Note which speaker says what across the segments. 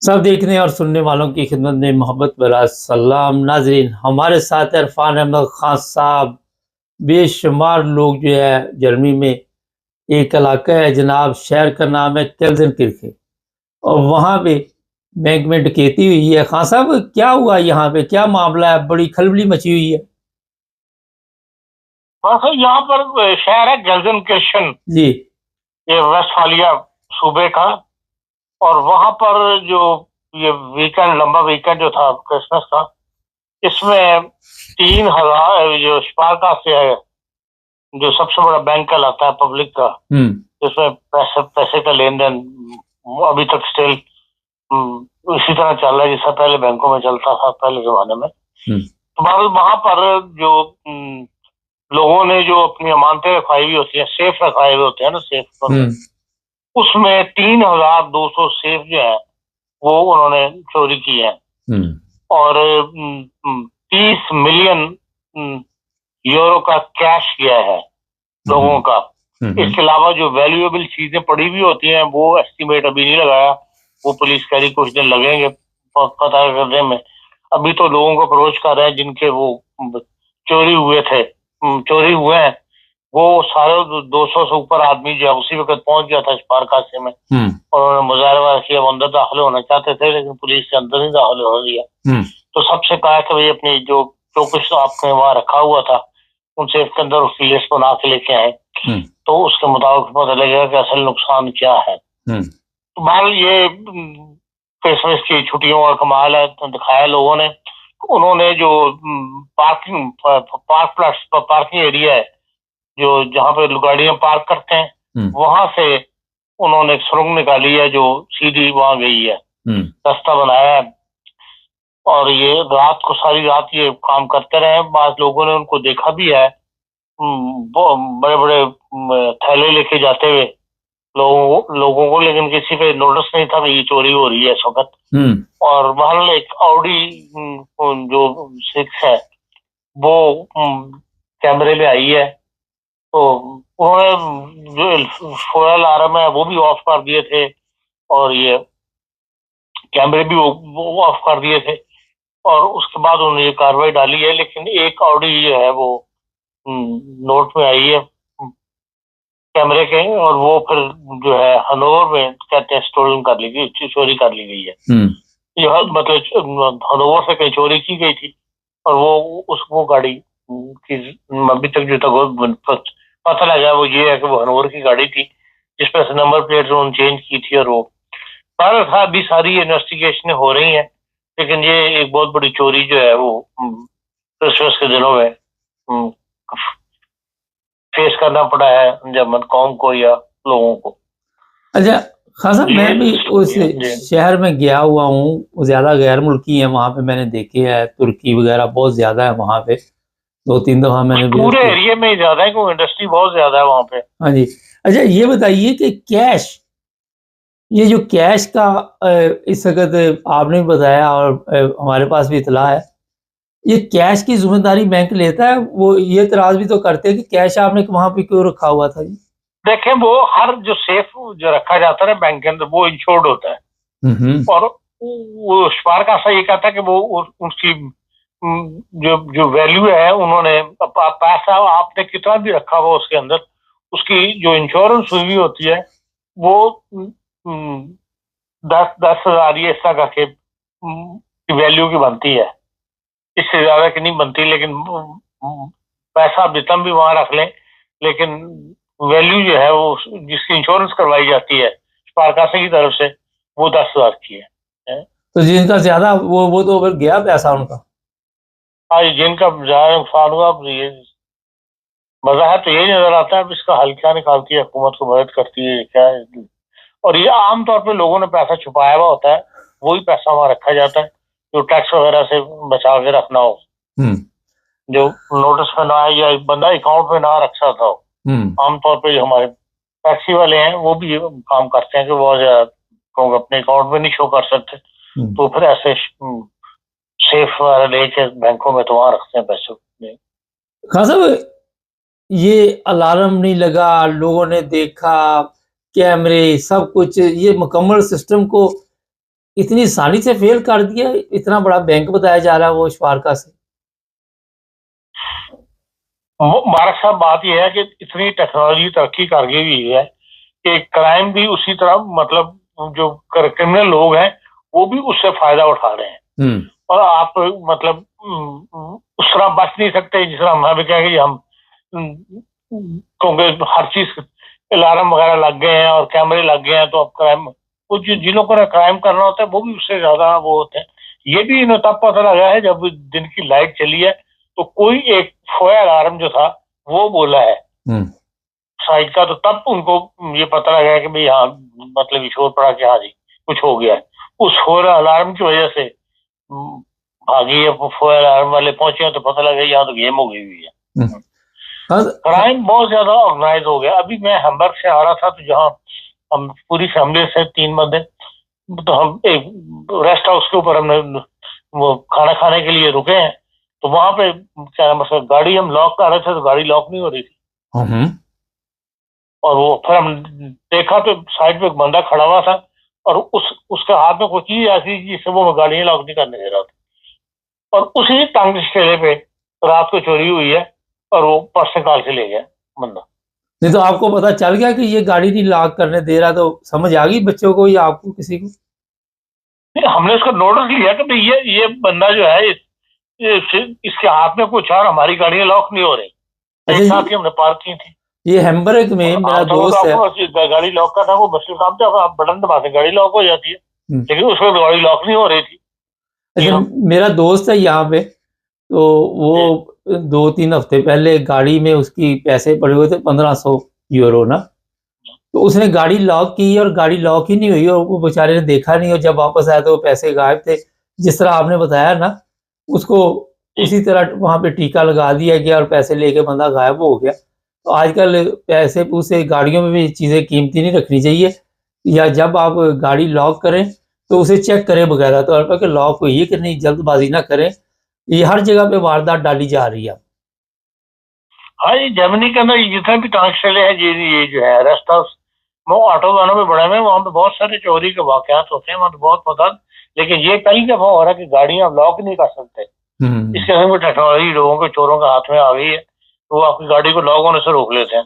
Speaker 1: सब देखने और सुनने वालों की खिदमत में मोहब्बत भरा सलाम। नाजरीन, हमारे साथ इरफान अहमद खान साहब। बेशुमार लोग जो है जर्मनी में एक इलाका है जनाब, शहर का नाम है केल्जन किर्खे, और वहाँ पे बैंक में डकैती हुई है। खान साहब, क्या हुआ यहाँ पे, क्या मामला है? बड़ी खलबली मची हुई है।
Speaker 2: बस यहाँ पर शहर है गेल्जनकिर्chen।
Speaker 1: जी।
Speaker 2: ये वेस्टफालिया सूबे का। और वहां पर जो ये वीकेंड, लंबा वीकेंड जो था क्रिसमस का, इसमें 3,000 जो स्पारका से है, जो सबसे बड़ा बैंक कहलाता है पब्लिक का, जिसमें पैसे का लेन देन अभी तक स्टिल इसी तरह चल रहा है जैसा पहले बैंकों में चलता था पहले जमाने में। तो वहां पर जो लोगों ने जो अपनी अमानतें रखाई हुई होती है, सेफ रखाए हुए होते हैं ना, सेफ, उसमें 3,200 सेफ जो है वो उन्होंने चोरी की है। और 30 मिलियन यूरो का कैश गया है लोगों का। इसके अलावा जो वैल्यूएबल चीजें पड़ी हुई होती हैं वो एस्टिमेट अभी नहीं लगाया, वो पुलिस कह रही कुछ दिन लगेंगे पता करने में। अभी तो लोगों को अप्रोच कर रहे हैं जिनके वो चोरी हुए हैं, वो सारे 200 से ऊपर आदमी जो है उसी वक्त पहुंच गया था स्पारकासे में, और उन्होंने मुजाहरा किया, वो अंदर दाखिल होना चाहते थे लेकिन पुलिस से अंदर नहीं दाखिल हो दिया। तो सबसे कहा कि भाई अपनी जो कुछ आपने वहां रखा हुआ था उनसे इसके अंदर उसकी लिस्ट बना के लेके आए, तो उसके मुताबिक पता लगेगा कि असल नुकसान क्या है। तो बहरहाल ये क्रिसमस की छुट्टियों का कमाल है, तो दिखाया लोगों ने। उन्होंने जो पार्किंग एरिया है, जो जहाँ पे गाड़ियां पार्क करते हैं, वहां से उन्होंने एक सुरंग निकाली है जो सीधी वहां गई है, रास्ता बनाया है। और ये रात को सारी रात ये काम करते रहे। बाद लोगों ने उनको देखा भी है, बड़े बड़े थैले लेके जाते हुए लोगों को, लेकिन किसी पे नोटिस नहीं था कि ये चोरी हो रही है इस वक्त। और बहरहाल एक ऑडी जो 6 है वो कैमरे में आई है, तो उन्होंने जो फोर अलार्म है वो भी ऑफ कर दिए थे, और ये कैमरे भी वो ऑफ कर दिए थे, और उसके बाद उन्होंने ये कार्रवाई डाली है। लेकिन एक ऑडी जो है वो नोट में आई है कैमरे के, और वो फिर जो है हनोवर में कहते हैं स्टोलन कर ली गई, चोरी कर ली गई है। यह मतलब हनोवर से कहीं चोरी की गई थी, और वो गाड़ी की अभी तक जो तक पता लगा वो ये है कि वो हनोवर की गाड़ी थी, जिसमें से नंबर प्लेट उन्होंने चेंज की थी। और वो अभी सारी इन्वेस्टिगेशन हो रही हैं, लेकिन ये एक बहुत बड़ी चोरी जो है वो क्रिसमस के दिनों में फेस करना पड़ा है जर्मन कौम को या लोगों को।
Speaker 1: अच्छा खान साहब, मैं भी उस शहर में गया हुआ हूँ, ज्यादा गैर मुल्की है वहाँ पे, मैंने देखे हैं तुर्की वगैरह बहुत ज्यादा है वहाँ पे, 2-3 दफा मैंने
Speaker 2: पूरे एरिया में ज्यादा है क्योंकि इंडस्ट्री बहुत ज्यादा है वहाँ पे।
Speaker 1: हाँ जी। अच्छा ये बताइए कि कैश, ये जो कैश का इस वक्त आपने भी बताया और हमारे पास भी इतला है, ये कैश की जिम्मेदारी बैंक लेता है? वो ये इतराज भी तो करते हैं कि कैश आपने वहां पे क्यों रखा हुआ था जी?
Speaker 2: देखें, वो हर जो सेफ जो रखा जाता है बैंक के अंदर वो इंश्योर्ड होता है, और वो स्पारकासा ये कहता है कि वो उसकी जो वैल्यू है, उन्होंने पैसा आपने कितना भी रखा हुआ उसके अंदर, उसकी जो इंश्योरेंस हुई होती है वो 10,000 ये इस तरह के वैल्यू की बनती है, इससे ज्यादा की नहीं बनती। लेकिन पैसा जितना भी वहां रख लें, लेकिन वैल्यू जो है वो जिसकी इंश्योरेंस करवाई जाती है स्पारकासे की तरफ से, वो 10,000 की है।
Speaker 1: तो जिनका ज्यादा वो तो फिर गया पैसा उनका।
Speaker 2: हाँ, जिनका ज्यादा नुकसान हुआ, ये मजा है तो यही नजर आता है इसका हल क्या निकालती है हुकूमत को मदद करती है क्या है। और ये आमतौर पे लोगों ने पैसा छुपाया हुआ होता है, वही पैसा वहां रखा जाता है जो टैक्स वगैरह से बचा के रखना हो, जो नोटिस में ना आए या बंदा अकाउंट में ना रख सकता हो। आमतौर पे जो हमारे टैक्सी वाले हैं वो भी ये काम करते हैं कि वो अपने अकाउंट में नहीं शो कर सकते, तो फिर ऐसे सेफ लेके बैंकों में तो वहां रखते हैं पैसे।
Speaker 1: खान साहब, ये अलार्म नहीं लगा, लोगों ने देखा, कैमरे सब कुछ, ये मुकम्मल सिस्टम को इतनी आसानी से फेल कर दिया, इतना बड़ा बैंक बताया जा रहा है वो इशफारका से।
Speaker 2: मुबारक साहब, बात यह है कि इतनी टेक्नोलॉजी तरक्की कर गई हुई है कि क्राइम भी उसी तरह, मतलब जो क्रिमिनल लोग हैं वो भी उससे फायदा उठा रहे हैं। और आप मतलब उस तरह बच नहीं सकते जिस तरह हम भी कहेंगे हम, क्योंकि हर चीज अलार्म वगैरह लग गए हैं और कैमरे लग गए हैं, तो अब क्राइम, वो जिन लोगों को क्राइम करना होता है वो भी उससे ज्यादा वो होते हैं। ये भी इन्हें तब पता लगा है जब दिन की लाइट चली है, तो कोई एक फोया अलार्म जो था वो बोला है साइड का, तो तब उनको ये पता लगा है कि भाई हाँ, मतलब शोर पड़ा कि हाँ जी कुछ हो गया है। उस फोया अलार्म की वजह से भागी है, फोया अलार्म वाले पहुंचे तो पता लगा यहाँ तो गेम हो गई हुई है। क्राइम बहुत ज्यादा ऑर्गेनाइज हो गया। अभी मैं हैम्बर्ग से आ रहा था, तो जहाँ हम पूरी फैमिली से 3 बंदे, तो हम एक रेस्ट हाउस के ऊपर हमने वो खाना खाने के लिए रुके हैं, तो वहां पे क्या मतलब गाड़ी हम लॉक कर रहे थे तो गाड़ी लॉक नहीं हो रही थी। और वो फिर हम देखा तो साइड पे एक बंदा खड़ा हुआ था और उसके हाथ में कोई चीज ऐसी जिससे वो गाड़ियां लॉक नहीं करने दे रहा था। और उसी टांग ठेले पे रात को चोरी हुई है और वो पर्स निकाल के ले गया बंदा।
Speaker 1: नहीं तो आपको पता चल गया कि ये गाड़ी नहीं लॉक करने दे रहा, तो समझ आ गई बच्चों को या आपको किसी को?
Speaker 2: हमने उसका नोटिस लिया कि भाई ये बंदा जो है इसके हाथ में कुछ और हमारी गाड़ियां लॉक नहीं हो रही। एक साथ ही हमने पार्क की थी।
Speaker 1: ये हैम्बर्ग में मेरा दोस्त है,
Speaker 2: गाड़ी लॉक का था, वो मुश्किल काम था, आप बटन दबाते गाड़ी लॉक हो जाती है, लेकिन उसमें गाड़ी लॉक नहीं हो रही थी।
Speaker 1: अच्छा, मेरा दोस्त है यहाँ पे, तो वो 2-3 हफ्ते पहले गाड़ी में उसकी पैसे पड़े हुए थे 1500 यूरो ना, तो उसने गाड़ी लॉक की और गाड़ी लॉक ही नहीं हुई और वो बेचारे ने देखा नहीं, और जब वापस आया तो वो पैसे गायब थे। जिस तरह आपने बताया ना, उसको उसी तरह वहां पे टीका लगा दिया गया और पैसे लेके बंदा गायब हो गया। तो आजकल पैसे पूसे गाड़ियों में भी चीजें कीमती नहीं रखनी चाहिए, या जब आप गाड़ी लॉक करें तो उसे चेक करें बकायदा तौर पर कि लॉक हुई है कि नहीं, जल्दबाजी ना करें। ये हर जगह पे वारदात डाली जा रही है।
Speaker 2: हाँ, ये जर्मनी के अंदर जितने भी ट्रांसले है, ये जो है रेस्ट हाउस, वो ऑटो वालों में बड़े में वहाँ पे बहुत सारे चोरी के वाकयात होते हैं, वहाँ तो बहुत पता। लेकिन ये पहली दफा हो रहा है कि गाड़ियां लॉक नहीं कर सकते। इस किस्म की टेक्नोलॉजी लोगों के, चोरों के हाथ में आ गई है, तो वो आपकी गाड़ी को लॉक होने से रोक लेते हैं।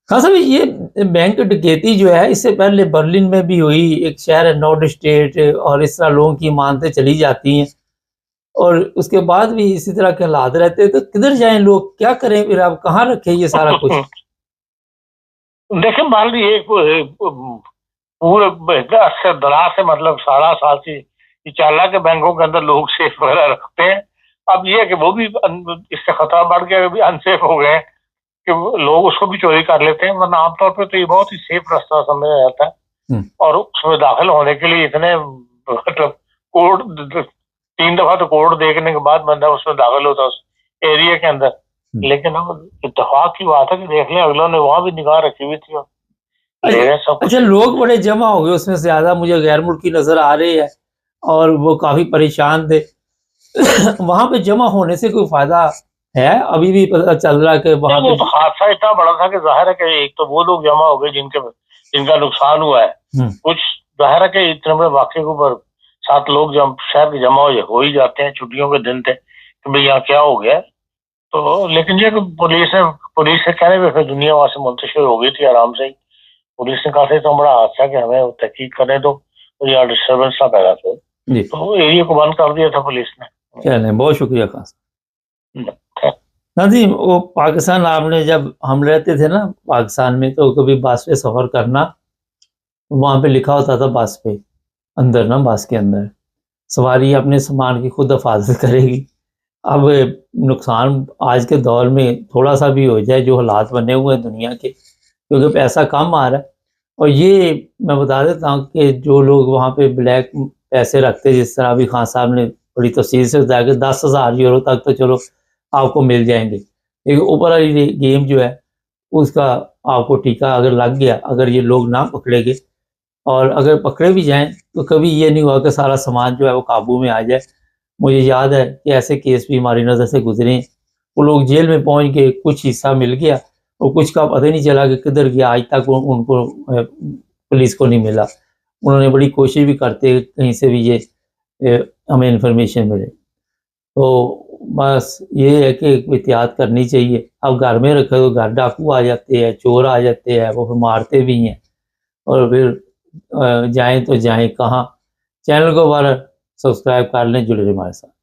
Speaker 1: हाँ साहब, ये बैंक डकैती जो है इससे पहले बर्लिन में भी हुई, एक शहर है नॉर्ड स्टेट, और इस तरह लोगों की मानते चली जाती हैं और उसके बाद भी इसी तरह के हालात रहते हैं। तो किधर जाएं लोग, क्या करें फिर, आप कहाँ रखें ये सारा कुछ?
Speaker 2: देखिए, मान लीजिए पूरे अरसे दराज से, मतलब 18 साल से ये चाला के बैंकों के अंदर लोग सेफ वगैरह रखते हैं। अब ये है कि वो भी इससे खतरा बढ़ गया, भी अनसेफ हो गए कि लोग उसको भी चोरी कर लेते हैं, वरना आमतौर पर तो ये बहुत ही सेफ रास्ता समझा जाता है। और उसमें दाखिल होने के लिए इतने मतलब कोड 3 दफा तो कोड देखने के बाद बंदा उसमें दाखिल होता है उस एरिया के अंदर। लेकिन अब इत्तेफाक की बात है कि देख लें अगलों ने वहां भी निगाह रखी हुई थी।
Speaker 1: अच्छा, लोग बड़े जमा हो गए उसमें, ज्यादा मुझे गैर मुल्की नजर आ रहे हैं और वो काफी परेशान थे। वहां पे जमा होने से कोई फायदा है? अभी भी पता चल रहा है कि वहां पे
Speaker 2: तो हादसा इतना बड़ा था कि जाहिर है कि एक तो वो लोग जमा हो गए जिनका नुकसान हुआ है। कुछ जाहिर है कि इतने बड़े वाक्य के ऊपर 7 लोग जब शहर के जमा हो ही जाते हैं, छुट्टियों के दिन थे, कि भाई यहाँ क्या हो गया। तो लेकिन ये पुलिस से कहने पे दुनिया वहां से मुंतशिर हो गई थी आराम से ही। पुलिस ने कहा था इतना बड़ा हादसा कि हमें तहकीक करने दो, तो यहाँ डिस्टर्बेंस ना पैदा हो, तो एरिया को बंद कर दिया था पुलिस ने।
Speaker 1: चलें, बहुत शुक्रिया खास। जी, वो पाकिस्तान, आपने जब हम रहते थे ना पाकिस्तान में, तो कभी बस पे सफ़र करना, वहाँ पे लिखा होता था बस पे अंदर ना, बस के अंदर सवारी अपने सामान की खुद हिफाजत करेगी। अब नुकसान आज के दौर में थोड़ा सा भी हो जाए, जो हालात बने हुए हैं दुनिया के, क्योंकि पैसा कम आ रहा है। और ये मैं बता देता हूँ कि जो लोग वहाँ पे ब्लैक पैसे रखते, जिस तरह अभी खान साहब ने बड़ी तफसील से बताया कि 10,000 यूरो तक तो चलो आपको मिल जाएंगे, लेकिन ऊपर वाली गेम जो है उसका आपको टीका अगर लग गया, अगर ये लोग ना पकड़ेंगे, और अगर पकड़े भी जाएं तो कभी ये नहीं हुआ कि सारा सामान जो है वो काबू में आ जाए। मुझे याद है कि ऐसे केस भी हमारी नज़र से गुजरे हैं, वो लोग जेल में पहुंच गए, कुछ हिस्सा मिल गया और कुछ का पता ही नहीं चला कि किधर गया, आज तक उनको पुलिस को नहीं मिला। उन्होंने बड़ी कोशिश भी करते हैं कहीं से भी ये हमें इंफॉर्मेशन मिले। तो बस ये है कि एहतियात करनी चाहिए। अब घर में रखे तो घर डाकू आ जाते हैं, चोर आ जाते हैं, वो फिर मारते भी हैं और फिर जाएँ तो जाएँ कहाँ। चैनल को बार सब्सक्राइब कर लें, जुड़े रहें हमारे साथ।